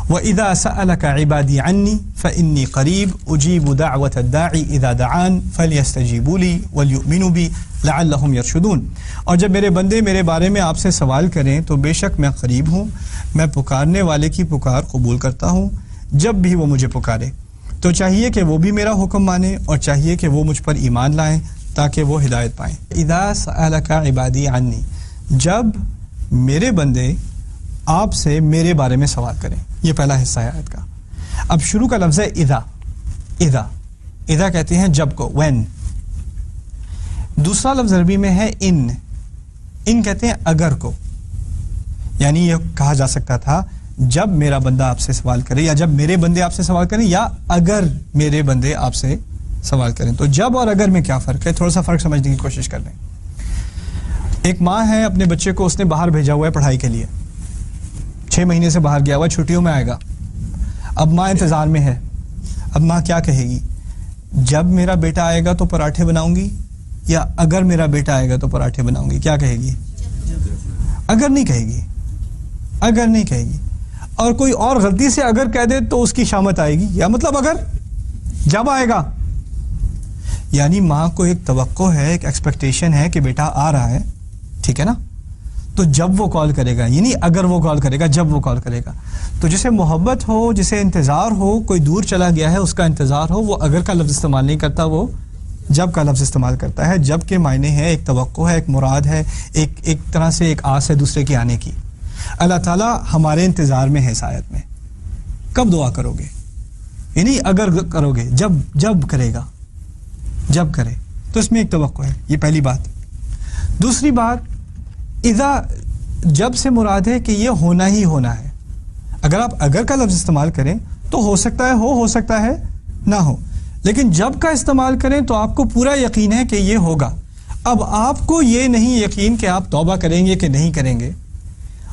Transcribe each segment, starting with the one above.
وَإِذَا سَأَلَكَ عِبَادِي عَنِّي فَإِنِّي قَرِيبٌ أُجِيبُ دَعْوَةَ الدَّاعِ إِذَا دَعَانِ فَلْيَسْتَجِيبُوا لِي وَلْيُؤْمِنُوا بِي لَعَلَّهُمْ يَرْشُدُونَ. اور جب میرے بندے میرے بارے میں آپ سے سوال کریں تو بے شک میں قریب ہوں، میں پکارنے والے کی پکار قبول کرتا ہوں جب بھی وہ مجھے پکارے. تو چاہیے کہ وہ بھی میرا حکم مانیں اور چاہیے کہ وہ مجھ پر ایمان لائیں تاکہ وہ ہدایت پائیں. اذا سألک عبادی عنی، جب میرے بندے آپ سے میرے بارے میں سوال کریں. یہ پہلا حصہ ہے آیت کا. اب شروع کا لفظ ہے اذا. اذا اذا کہتے ہیں جب کو، when. دوسرا لفظ عربی میں ہے ان. ان کہتے ہیں اگر کو. یعنی یہ کہا جا سکتا تھا جب میرا بندہ آپ سے سوال کرے، یا جب میرے بندے آپ سے سوال کریں، یا اگر میرے بندے آپ سے سوال کریں. تو جب اور اگر میں کیا فرق ہے، تھوڑا سا فرق سمجھنے کی کوشش کر لیں. ایک ماں ہے، اپنے بچے کو اس نے باہر بھیجا ہوا ہے پڑھائی کے لیے، 6 مہینے سے باہر گیا ہوا ہے، چھٹیوں میں آئے گا. اب ماں انتظار میں ہے. اب ماں کیا کہے گی؟ جب میرا بیٹا آئے گا تو پراٹھے بناؤں گی، یا اگر میرا بیٹا آئے گا تو پراٹھے بناؤں گی؟ کیا کہے گی؟ اگر نہیں کہے گی. اگر نہیں کہے گی. اور کوئی اور غلطی سے اگر کہہ دے تو اس کی شامت آئے گی. یا مطلب اگر جب آئے گا، یعنی ماں کو ایک توقع ہے، ایک ایکسپیکٹیشن ہے کہ بیٹا آ رہا ہے، ٹھیک ہے نا؟ تو جب وہ کال کرے گا، یعنی اگر وہ کال کرے گا، جب وہ کال کرے گا. تو جسے محبت ہو، جسے انتظار ہو، کوئی دور چلا گیا ہے اس کا انتظار ہو، وہ اگر کا لفظ استعمال نہیں کرتا، وہ جب کا لفظ استعمال کرتا ہے. جب کے معنی ہے ایک توقع ہے، ایک مراد ہے، ایک طرح سے ایک آس ہے دوسرے کے آنے کی. اللہ تعالیٰ ہمارے انتظار میں ہے اس آیت میں. کب دعا کرو گے؟ یعنی اگر کرو گے، جب کرے گا، جب کرے. تو اس میں ایک توقع ہے. یہ پہلی بات. دوسری بات، اذا جب سے مراد ہے کہ یہ ہونا ہی ہونا ہے. اگر آپ اگر کا لفظ استعمال کریں تو ہو سکتا ہے ہو سکتا ہے نہ ہو، لیکن جب کا استعمال کریں تو آپ کو پورا یقین ہے کہ یہ ہوگا. اب آپ کو یہ نہیں یقین کہ آپ توبہ کریں گے کہ نہیں کریں گے.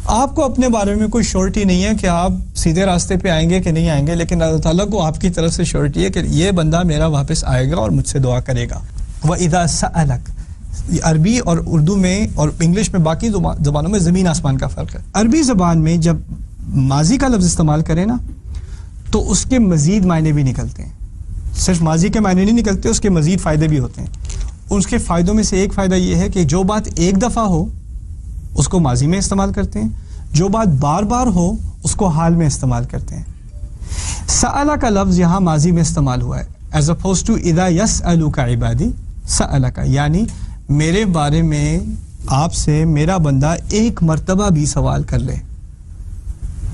آپ کو اپنے بارے میں کوئی شورٹی نہیں ہے کہ آپ سیدھے راستے پہ آئیں گے کہ نہیں آئیں گے، لیکن اللہ تعالیٰ کو آپ کی طرف سے شورٹی ہے کہ یہ بندہ میرا واپس آئے گا اور مجھ سے دعا کرے گا. وَإِذَا سَأَلَكَ، عربی اور اردو میں اور انگلش میں باقی زبانوں میں زمین آسمان کا فرق ہے. عربی زبان میں جب ماضی کا لفظ استعمال کریں نا تو اس کے مزید معنی بھی نکلتے ہیں. صرف ماضی کے معنی نہیں نکلتے، اس کے مزید فائدے بھی ہوتے ہیں. اس کے فائدوں میں سے ایک فائدہ یہ ہے کہ جو بات ایک دفعہ ہو اس کو ماضی میں استعمال کرتے ہیں، جو بات بار بار ہو اس کو حال میں استعمال کرتے ہیں. سألہ کا لفظ یہاں ماضی میں استعمال ہوا ہے ایز اپوز ٹو اذا یسألک عبادی سألک، یعنی میرے بارے میں آپ سے میرا بندہ ایک مرتبہ بھی سوال کر لے.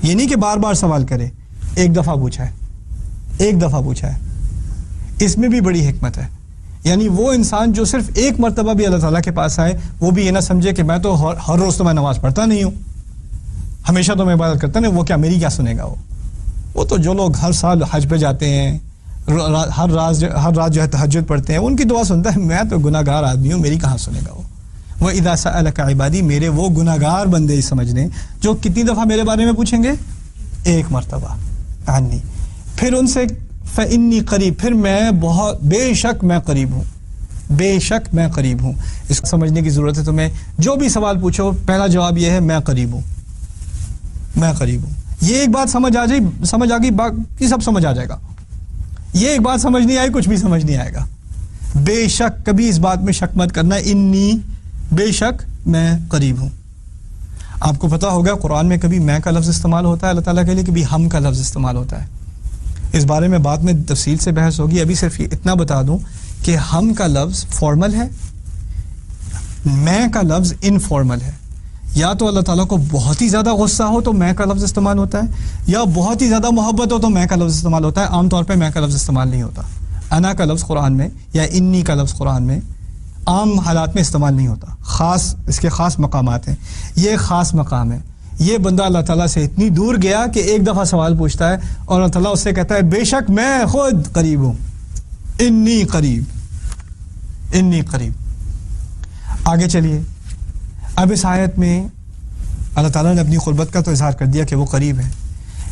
یہ نہیں کہ بار بار سوال کرے، ایک دفعہ پوچھا ہے، ایک دفعہ پوچھا ہے. اس میں بھی بڑی حکمت ہے. یعنی وہ انسان جو صرف ایک مرتبہ بھی اللہ تعالیٰ کے پاس آئے، وہ بھی یہ نہ سمجھے کہ میں تو ہر روز تو میں نماز پڑھتا نہیں ہوں، ہمیشہ تو میں عبادت کرتا نہیں، وہ کیا میری کیا سنے گا؟ وہ تو جو لوگ ہر سال حج پہ جاتے ہیں، ہر رات جو ہے تہجد پڑھتے ہیں، ان کی دعا سنتا ہے. میں تو گناہ گار آدمی ہوں، میری کہاں سنے گا وہ؟ وَإِذَا سَأَلَكَ عِبَادِي، میرے وہ گناہ گار بندے سمجھ لیں جو کتنی دفعہ میرے بارے میں پوچھیں گے؟ ایک مرتبہ. عنی، پھر ان سے فَإِنِّي قریب، پھر میں بہت بے شک میں قریب ہوں، بے شک میں قریب ہوں. اس کو سمجھنے کی ضرورت ہے تمہیں. جو بھی سوال پوچھو پہلا جواب یہ ہے میں قریب ہوں، میں قریب ہوں. یہ ایک بات سمجھ آ گئی باقی سب سمجھ آ جائے گا. یہ ایک بات سمجھ نہیں آئی کچھ بھی سمجھ نہیں آئے گا. بے شک، کبھی اس بات میں شک مت کرنا، انی بے شک میں قریب ہوں. آپ کو پتا ہوگا قرآن میں کبھی میں کا لفظ استعمال ہوتا ہے اللہ تعالیٰ کے لیے، کبھی ہم کا لفظ استعمال ہوتا ہے. اس بارے میں بعد میں تفصیل سے بحث ہوگی. ابھی صرف اتنا بتا دوں کہ ہم کا لفظ فارمل ہے، میں کا لفظ انفارمل ہے. یا تو اللہ تعالیٰ کو بہت ہی زیادہ غصہ ہو تو میں کا لفظ استعمال ہوتا ہے، یا بہت ہی زیادہ محبت ہو تو میں کا لفظ استعمال ہوتا ہے. عام طور پہ میں کا لفظ استعمال نہیں ہوتا. انا کا لفظ قرآن میں یا انی کا لفظ قرآن میں عام حالات میں استعمال نہیں ہوتا. خاص اس کے خاص مقامات ہیں. یہ خاص مقام ہے. یہ بندہ اللہ تعالیٰ سے اتنی دور گیا کہ ایک دفعہ سوال پوچھتا ہے اور اللہ تعالیٰ اس سے کہتا ہے بے شک میں خود قریب ہوں، انی قریب، انی قریب. آگے چلیے. اب اس آیت میں اللہ تعالیٰ نے اپنی قربت کا تو اظہار کر دیا کہ وہ قریب ہے،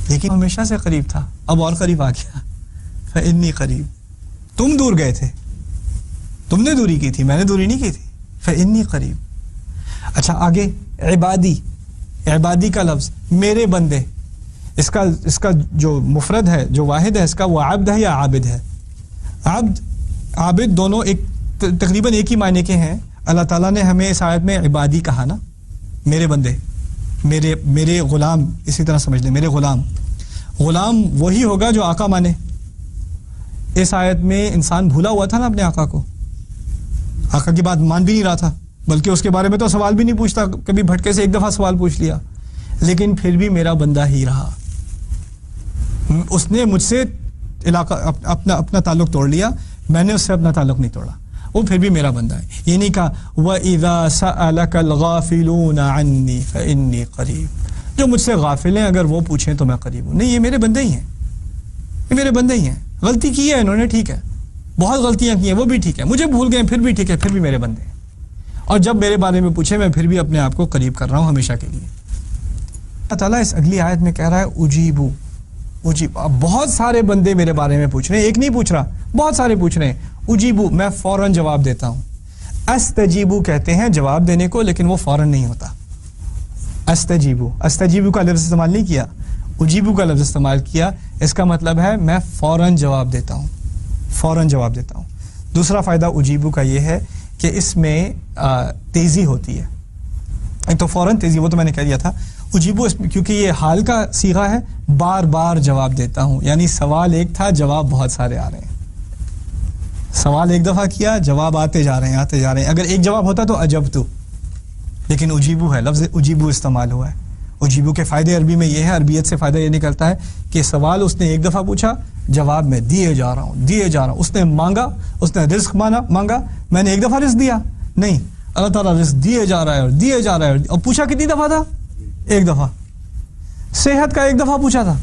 لیکن ہمیشہ سے قریب تھا، اب اور قریب آ گیا. فإنی قریب، تم دور گئے تھے، تم نے دوری کی تھی، میں نے دوری نہیں کی تھی. فإنی قریب. اچھا آگے عبادی، عبادی کا لفظ میرے بندے. اس کا جو مفرد ہے، جو واحد ہے اس کا، وہ عبد ہے یا عابد ہے؟ عابد دونوں ایک تقریباً ایک ہی معنی کے ہیں. اللہ تعالیٰ نے ہمیں اس آیت میں عبادی کہا نا، میرے بندے، میرے غلام، اسی طرح سمجھ لیں میرے غلام وہی ہوگا جو آقا مانے. اس آیت میں انسان بھولا ہوا تھا نا اپنے آقا کو، آقا کی بات مان بھی نہیں رہا تھا، بلکہ اس کے بارے میں تو سوال بھی نہیں پوچھتا، کبھی بھٹکے سے ایک دفعہ سوال پوچھ لیا، لیکن پھر بھی میرا بندہ ہی رہا. اس نے مجھ سے اپنا تعلق توڑ لیا، میں نے اس سے اپنا تعلق نہیں توڑا، وہ پھر بھی میرا بندہ ہے. یہ نہیں کہا وَإِذَا سَأَلَكَ الْغَافِلُونَ عَنِّي فَإِنِّي قَرِيبٌ، جو مجھ سے غافل ہیں اگر وہ پوچھیں تو میں قریب ہوں. نہیں، یہ میرے بندے ہی ہیں، یہ میرے بندے ہی ہیں. غلطی کی ہے انہوں نے، ٹھیک ہے، بہت غلطیاں کی ہیں، وہ بھی ٹھیک ہے، مجھے بھول گئے پھر بھی ٹھیک ہے، پھر بھی میرے بندے ہیں. اور جب میرے بارے میں پوچھے میں پھر بھی اپنے آپ کو قریب کر رہا ہوں ہمیشہ کے لیے. اللہ تعالیٰ اس اگلی آیت میں کہہ رہا ہے اجیبو. اب بہت سارے بندے میرے بارے میں پوچھ رہے ہیں، ایک نہیں پوچھ رہا، بہت سارے پوچھ رہے ہیں. اجیبو، میں فوراً جواب دیتا ہوں. استجیبو کہتے ہیں جواب دینے کو، لیکن وہ فوراً نہیں ہوتا. استجیبو کا لفظ استعمال نہیں کیا، اجیبو کا لفظ استعمال کیا. اس کا مطلب ہے میں فوراً جواب دیتا ہوں، فوراً جواب دیتا ہوں. دوسرا فائدہ اجیبو کا یہ ہے کہ اس میں تیزی ہوتی ہے. ایک تو فوراً تیزی، وہ تو میں نے کہہ دیا تھا. اجیبو اس میں کیونکہ یہ حال کا صیغہ ہے، بار بار جواب دیتا ہوں، یعنی سوال ایک تھا، جواب بہت سارے آ رہے ہیں. سوال ایک دفعہ کیا، جواب آتے جا رہے ہیں. اگر ایک جواب ہوتا تو عجب تو، لیکن اجیبو ہے، لفظ اجیبو استعمال ہوا ہے. اجیبو کے فائدے عربی میں یہ ہے، عربیت سے فائدہ یہ نکلتا ہے کہ سوال اس نے ایک دفعہ پوچھا، جواب میں دیے جا رہا ہوں. اس نے مانگا، اس نے رزق مانگا، میں نے ایک دفعہ رزق دیا نہیں، اللہ تعالیٰ رزق دیے جا رہا ہے. اور پوچھا کتنی دفعہ تھا؟ ایک دفعہ. صحت کا ایک دفعہ پوچھا تھا،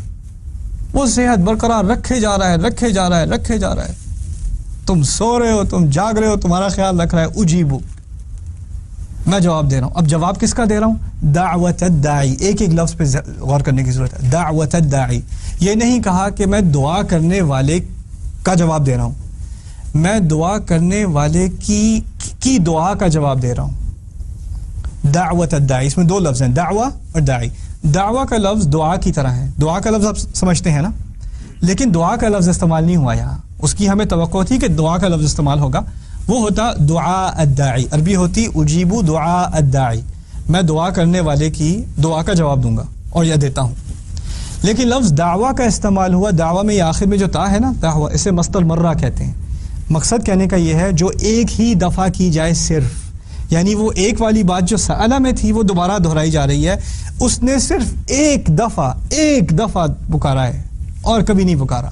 وہ صحت برقرار رکھے جا رہا ہے. تم سو رہے ہو، تم جاگ رہے ہو، تمہارا خیال رکھ رہا ہے. اجیبو، میں جواب دے رہا ہوں. اب جواب کس کا دے رہا ہوں؟ دعوت الداعی. ایک لفظ پہ غور کرنے کی ضرورت ہے. دعوت الداعی، یہ نہیں کہا کہ میں دعا کرنے والے کا جواب دے رہا ہوں، میں دعا کرنے والے کی دعا کا جواب دے رہا ہوں. دعوت الداعی، اس میں دو لفظ ہیں، دعوہ اور داعی. دعوہ کا لفظ دعا کی طرح ہے، دعا کا لفظ آپ سمجھتے ہیں نا، لیکن دعا کا لفظ استعمال نہیں ہوا یہاں. اس کی ہمیں توقع تھی کہ دعا کا لفظ استعمال ہوگا، وہ ہوتا دعا الداعی. عربی ہوتی اجیبو دعا الداعی، میں دعا کرنے والے کی دعا کا جواب دوں گا اور یہ دیتا ہوں. لیکن لفظ دعویٰ کا استعمال ہوا. دعویٰ میں یہ آخر میں جو تا ہے نا، دعویٰ، اسے مصدر مرہ کہتے ہیں. مقصد کہنے کا یہ ہے جو ایک ہی دفعہ کی جائے صرف، یعنی وہ ایک والی بات جو سألہ میں تھی وہ دوبارہ دہرائی جا رہی ہے. اس نے صرف ایک دفعہ پکارا ہے اور کبھی نہیں پکارا.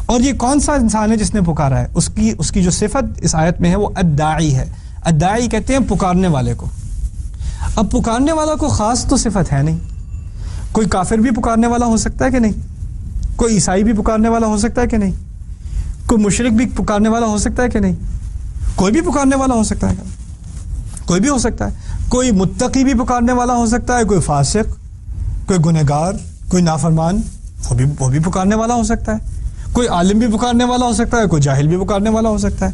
اور یہ کون سا انسان ہے جس نے پکارا ہے؟ اس کی جو صفت اس آیت میں ہے وہ الداعی ہے. الداعی کہتے ہیں پکارنے والے کو. اب پکارنے والا کو خاص تو صفت ہے نہیں. کوئی کافر بھی پکارنے والا ہو سکتا ہے کہ نہیں؟ کوئی عیسائی بھی پکارنے والا ہو سکتا ہے کہ نہیں؟ کوئی مشرک بھی پکارنے والا ہو سکتا ہے کہ نہیں؟ کوئی بھی پکارنے والا ہو سکتا ہے، کوئی بھی ہو سکتا ہے. کوئی متقی بھی پکارنے والا ہو سکتا ہے، کوئی فاسق، کوئی گنہگار، کوئی نافرمان، وہ بھی پکارنے والا ہو سکتا ہے. کوئی عالم بھی پکارنے والا ہو سکتا ہے، کوئی جاہل بھی پکارنے والا ہو سکتا ہے.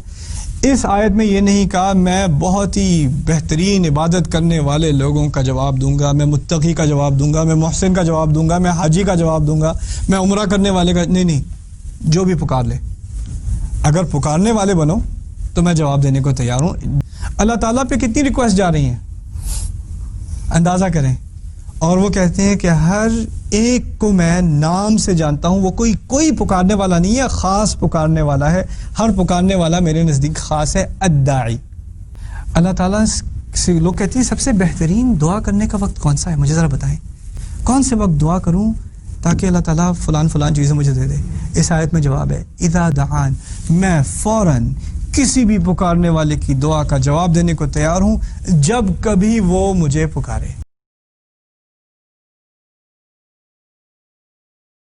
اس آیت میں یہ نہیں کہا میں بہت ہی بہترین عبادت کرنے والے لوگوں کا جواب دوں گا، میں متقی کا جواب دوں گا، میں محسن کا جواب دوں گا، میں حاجی کا جواب دوں گا، میں عمرہ کرنے والے کا نہیں، جو بھی پکار لے. اگر پکارنے والے بنو تو میں جواب دینے کو تیار ہوں. اللہ تعالیٰ پہ کتنی ریکویسٹ جا رہی ہیں اندازہ کریں. اور وہ کہتے ہیں کہ ہر ایک کو میں نام سے جانتا ہوں. وہ کوئی پکارنے والا نہیں ہے، خاص پکارنے والا ہے. ہر پکارنے والا میرے نزدیک خاص ہے. الداعی. اللہ تعالیٰ سے لوگ کہتے ہیں سب سے بہترین دعا کرنے کا وقت کون سا ہے؟ مجھے ذرا بتائیں کون سے وقت دعا کروں تاکہ اللہ تعالیٰ فلان چیزیں مجھے دے دے. اس آیت میں جواب ہے اذا دعان، میں فوراً کسی بھی پکارنے والے کی دعا کا جواب دینے کو تیار ہوں جب کبھی وہ مجھے پکارے.